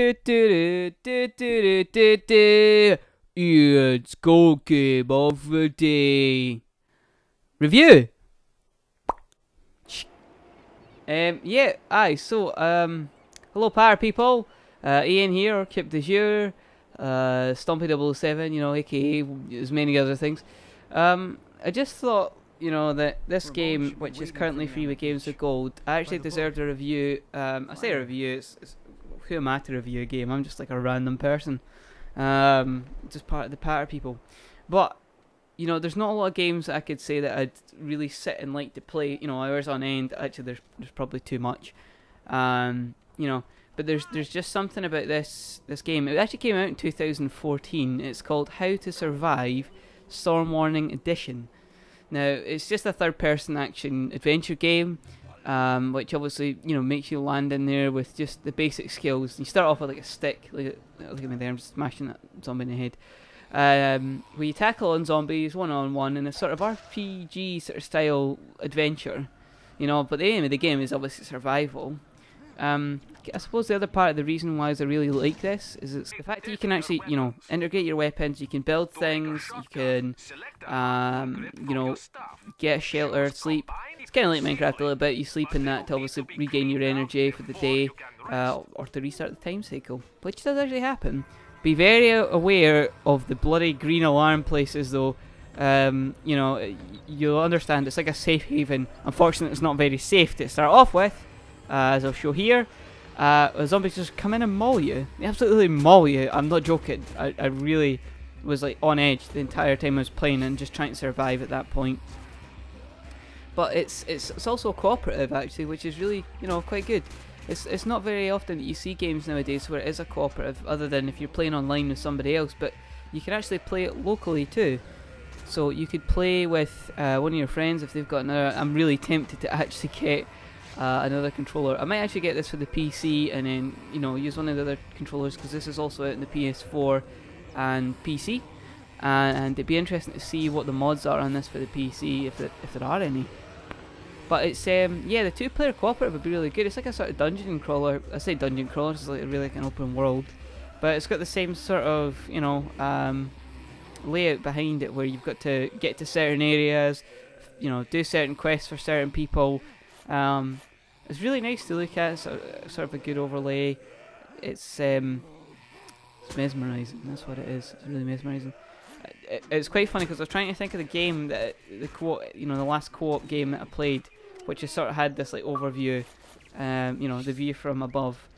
It's Gold Game of the Day Review. Hello Power people, Ian here, Kip de Jour, Stompy007, you know, aka as many other things. I just thought, you know, that this game, which is currently free with Games with Gold, actually deserved a review. I say a review, it's who am I to review a game? I'm just like a random person, just part of the Patter people. But you know, there's not a lot of games that I could say that I'd really sit and like to play, you know, hours on end. Actually, there's probably too much, you know. But there's just something about this game. It actually came out in 2014. It's called How to Survive Storm Warning Edition. Now, it's just a third-person action adventure game, which obviously, you know, makes you land in there with just the basic skills. You start off with like a stick. Look at me there, I'm just smashing that zombie in the head. Where you tackle on zombies one-on-one in a sort of RPG sort of style adventure, you know. But the aim of the game is obviously survival. I suppose the other part of the reason why I really like this is it's the fact that you can actually, you know, integrate your weapons. You can build things. You can, you know, get a shelter, sleep. It's kind of like Minecraft a little bit. You sleep in that to obviously regain your energy for the day, or to restart the time cycle, which does actually happen. Be very aware of the bloody green alarm places, though. You know, you'll understand it's like a safe haven. Unfortunately, it's not very safe to start off with, as I'll show here. Zombies just come in and maul you. They absolutely maul you. I'm not joking. I really was like on edge the entire time I was playing and just trying to survive at that point. But it's also cooperative actually, which is really, you know, quite good. It's not very often that you see games nowadays where it is a cooperative, other than if you're playing online with somebody else, but you can actually play it locally too. So you could play with one of your friends if they've got another. I'm really tempted to actually get another controller. I might actually get this for the PC and then, you know, use one of the other controllers, because this is also out in the PS4 and PC. And it'd be interesting to see what the mods are on this for the PC, if there are any. But it's yeah, the two-player cooperative would be really good. It's like a sort of dungeon crawler. I say dungeon crawler, it's like really like an open world, but it's got the same sort of, you know, layout behind it, where you've got to get to certain areas, you know, do certain quests for certain people. It's really nice to look at. It's sort of a good overlay. It's mesmerising. That's what it is. It's really mesmerising. It's quite funny because I was trying to think of the game that you know, the last co-op game that I played, which has sort of had this like overview, you know, the view from above,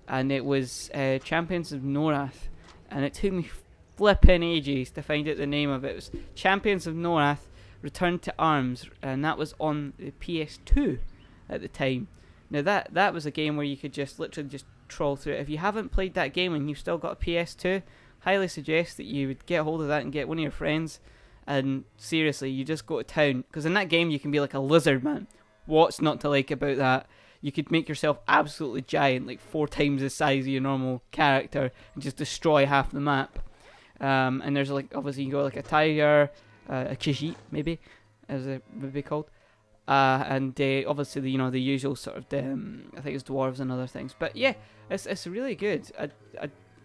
and it was Champions of Norath, and it took me flipping ages to find out the name of it. It was Champions of Norath Return to Arms, and that was on the PS2 at the time. Now that was a game where you could just literally just troll through it. If you haven't played that game and you've still got a PS2, highly suggest that you would get hold of that and get one of your friends, and seriously, you just go to town, because in that game you can be like a lizard man. What's not to like about that? You could make yourself absolutely giant, like 4 times the size of your normal character, and just destroy half the map. And there's like, obviously you go like a tiger, a Khajiit maybe, as it would be called, and obviously you know, the usual sort of I think it's dwarves and other things. But yeah, it's really good. I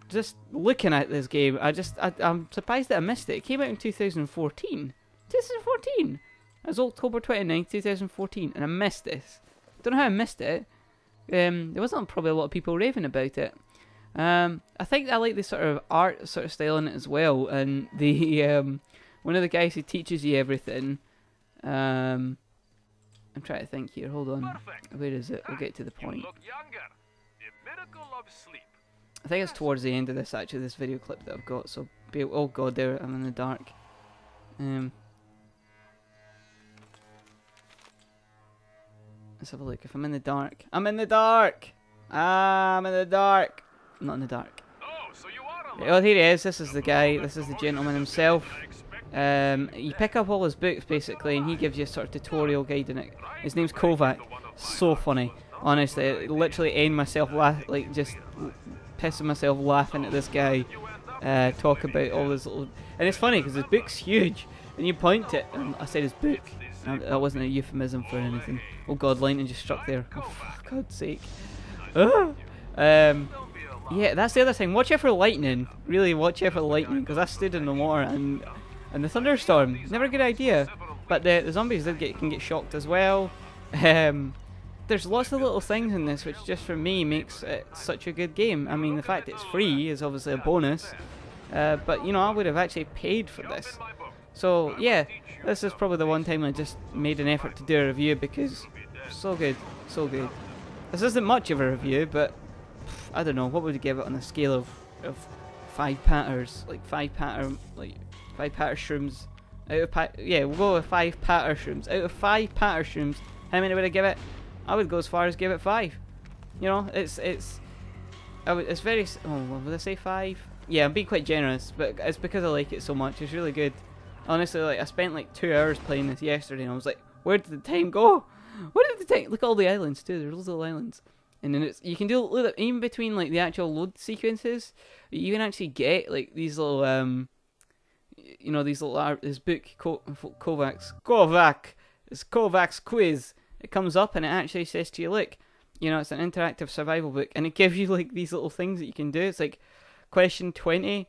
just looking at this game, I'm surprised that I missed it. It came out in 2014. 2014. It was October 29th, 2014, and I missed this. Don't know how I missed it. There wasn't probably a lot of people raving about it. I think I like the sort of art sort of style in it as well, and the one of the guys who teaches you everything. I'm trying to think here. Hold on. Where is it? We'll get to the point. I think it's towards the end of this, actually, this video clip that I've got. So, oh god, there, I'm in the dark. Let's have a look. If I'm in the dark, I'm in the dark. I'm in the dark. I'm not in the dark. Oh, here he is. This is the guy. This is the gentleman himself. You pick up all his books basically, and he gives you a sort of tutorial guide in it. His name's Kovac. So funny. Honestly, I literally end myself like just pissing myself laughing at this guy talk about all this little. And it's funny because his book's huge, and you point it, and I said his book. That wasn't a euphemism for anything. Oh god, lightning just struck there. Oh, for God's sake. yeah, that's the other thing. Watch out for lightning. Really, watch out for lightning, because I stood in the water and the thunderstorm. Never a good idea. But the zombies can get shocked as well. There's lots of little things in this, which just for me makes it such a good game. I mean, the fact it's free is obviously a bonus. But you know, I would have actually paid for this. So yeah, this is probably the one time I just made an effort to do a review, because so good, so good. This isn't much of a review, but I don't know, what would you give it on a scale of 5 patters, like 5 patter shrooms out of yeah, we'll go with 5 patter shrooms. Out of 5 patter shrooms, how many would I give it? I would go as far as give it 5. You know, it's very, oh, would I say 5? Yeah, I'm being quite generous, but it's because I like it so much. It's really good. Honestly, like, I spent like 2 hours playing this yesterday, and I was like, where did the time go? Where did the time? Look at all the islands too. There's loads of islands, and then you can do look, even between like the actual load sequences. You can actually get like these little you know, these little this book Kovacs quiz. It comes up and it actually says to you, look, you know, it's an interactive survival book, and it gives you like these little things that you can do. It's like question 20.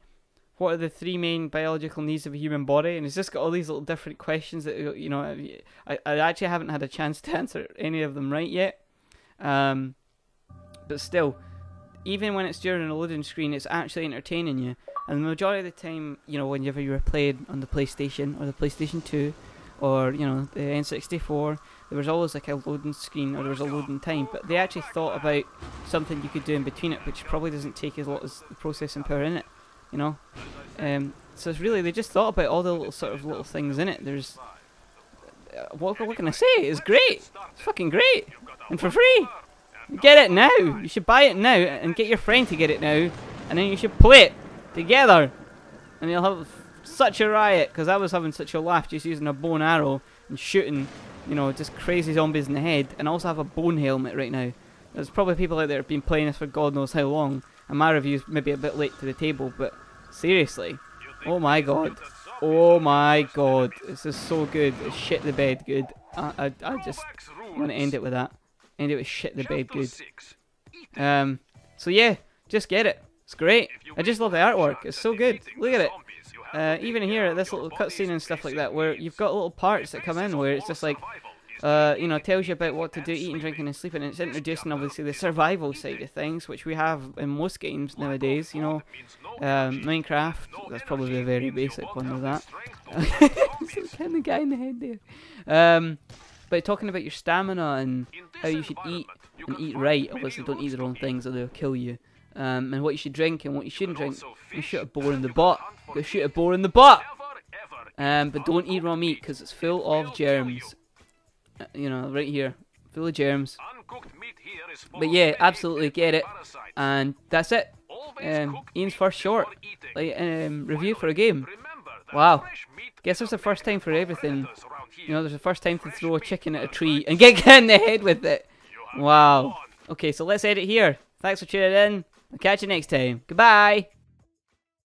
What are the 3 main biological needs of a human body? And it's just got all these little different questions that, you know, I actually haven't had a chance to answer any of them right yet. But still, even when it's during a loading screen, it's actually entertaining you. And the majority of the time, you know, whenever you were playing on the PlayStation or the PlayStation 2 or, you know, the N64, there was always like a loading screen or there was a loading time. But they actually thought about something you could do in between it, which probably doesn't take as lot as the processing power in it. You know, so it's really, they just thought about all the little sort of little things in it. There's, what can I say? It's great. It's fucking great, and for free. Get it now. You should buy it now and get your friend to get it now, and then you should play it together, and you'll have such a riot. Because I was having such a laugh just using a bow and arrow and shooting, you know, just crazy zombies in the head. And I also have a bone helmet right now. There's probably people out there who have been playing this for God knows how long. And my review's maybe a bit late to the table, but seriously, oh my god, this is so good. It's shit the bed good. I just want to end it with that. End it with shit the bed good. So yeah, just get it. It's great. I just love the artwork. It's so good. Look at it. Even here, this little cutscene and stuff like that, where you've got little parts that come in where it's just like, you know, tells you about what to do, eating, drinking, and sleeping. And it's introducing obviously the survival side of things, which we have in most games nowadays. You know, Minecraft. That's probably a very basic one of that. Kind of guy in the head there. But talking about your stamina and how you should eat and eat right. Obviously, don't eat the wrong things or they'll kill you. And what you should drink and what you shouldn't drink. You shoot a boar in the butt. Go shoot a boar in the butt. But don't eat raw meat because it's full of germs. You know, right here, full of germs. But yeah, absolutely get it, and that's it. Ian's first short, like review for a game. Wow, guess it's the first time for everything. You know, there's a first time to throw a chicken at a tree and get in the head with it. Wow. Okay, so let's end it here. Thanks for tuning in. I'll catch you next time. Goodbye.